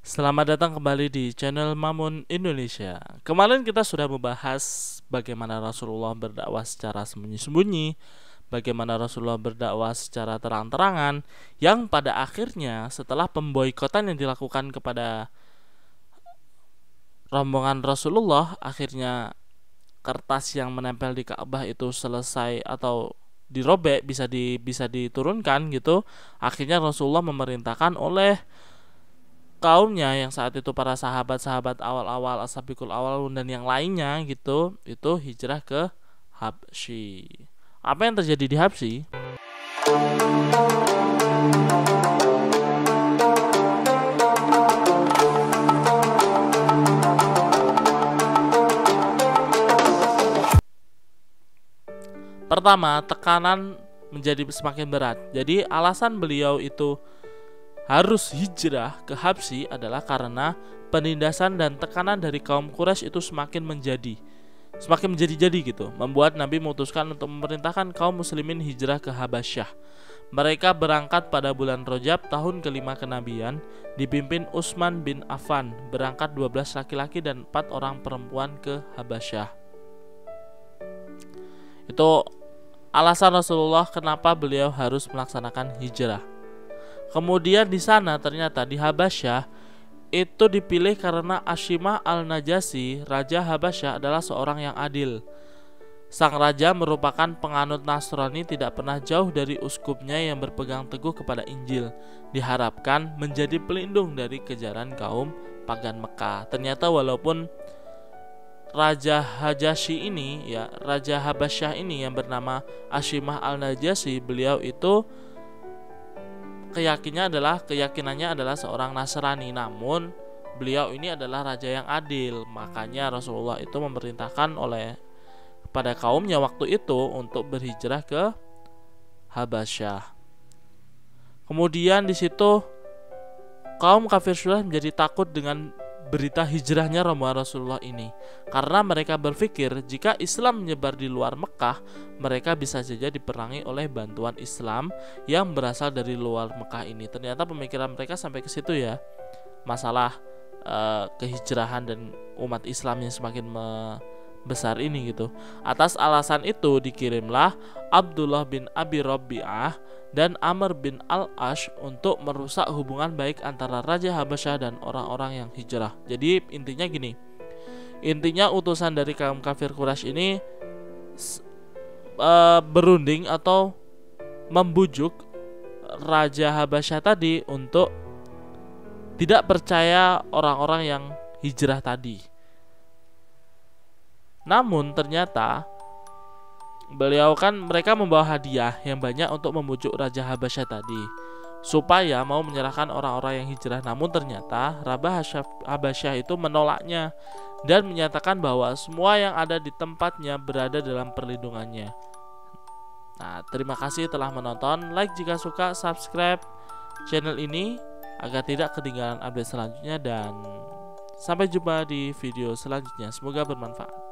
Selamat datang kembali di channel Mamun Indonesia. Kemarin kita sudah membahas bagaimana Rasulullah berdakwah secara sembunyi-sembunyi, bagaimana Rasulullah berdakwah secara terang-terangan, yang pada akhirnya setelah pemboikotan yang dilakukan kepada rombongan Rasulullah, akhirnya kertas yang menempel di Ka'bah itu selesai atau dirobek, bisa diturunkan gitu. Akhirnya Rasulullah memerintahkan oleh kaumnya yang saat itu para sahabat-sahabat awal-awal, as-sabiqul awal dan yang lainnya gitu, itu hijrah ke Habsyi. Apa yang terjadi di Habsyi? Pertama, tekanan menjadi semakin berat. Jadi alasan beliau itu harus hijrah ke Habsyi adalah karena penindasan dan tekanan dari kaum Quraisy itu semakin menjadi-jadi gitu, membuat Nabi memutuskan untuk memerintahkan kaum muslimin hijrah ke Habasyah. Mereka berangkat pada bulan Rajab tahun kelima kenabian, dipimpin Utsman bin Affan, berangkat 12 laki-laki dan 4 orang perempuan ke Habasyah. Itu alasan Rasulullah kenapa beliau harus melaksanakan hijrah. Kemudian di sana ternyata di Habasyah itu dipilih karena Ashimah al-Najasyi, Raja Habasyah, adalah seorang yang adil. Sang raja merupakan penganut Nasrani, tidak pernah jauh dari uskupnya yang berpegang teguh kepada Injil. Diharapkan menjadi pelindung dari kejaran kaum pagan Mekah. Ternyata walaupun Raja Habasyah ini yang bernama Ashimah al-Najasyi, beliau itu keyakinannya adalah seorang Nasrani, namun beliau ini adalah raja yang adil. Makanya Rasulullah itu memerintahkan kepada kaumnya waktu itu untuk berhijrah ke Habasyah. Kemudian di situ kaum kafir sudah menjadi takut dengan berita hijrahnya rombongan Rasulullah ini, karena mereka berpikir jika Islam menyebar di luar Mekah, mereka bisa saja diperangi oleh bantuan Islam yang berasal dari luar Mekah ini. Ternyata pemikiran mereka sampai ke situ ya, masalah kehijrahan dan umat Islam yang semakin besar ini gitu. Atas alasan itu dikirimlah Abdullah bin Abi Rabi'ah dan Amr bin al-Ash untuk merusak hubungan baik antara Raja Habasyah dan orang-orang yang hijrah. Jadi intinya gini, intinya utusan dari kaum kafir Quraisy ini berunding atau membujuk Raja Habasyah tadi untuk tidak percaya orang-orang yang hijrah tadi. Namun ternyata mereka membawa hadiah yang banyak untuk membujuk Raja Habasyah tadi supaya mau menyerahkan orang-orang yang hijrah. Namun ternyata Raja Habasyah itu menolaknya dan menyatakan bahwa semua yang ada di tempatnya berada dalam perlindungannya. Nah, terima kasih telah menonton. Like jika suka, subscribe channel ini agar tidak ketinggalan update selanjutnya, dan sampai jumpa di video selanjutnya. Semoga bermanfaat.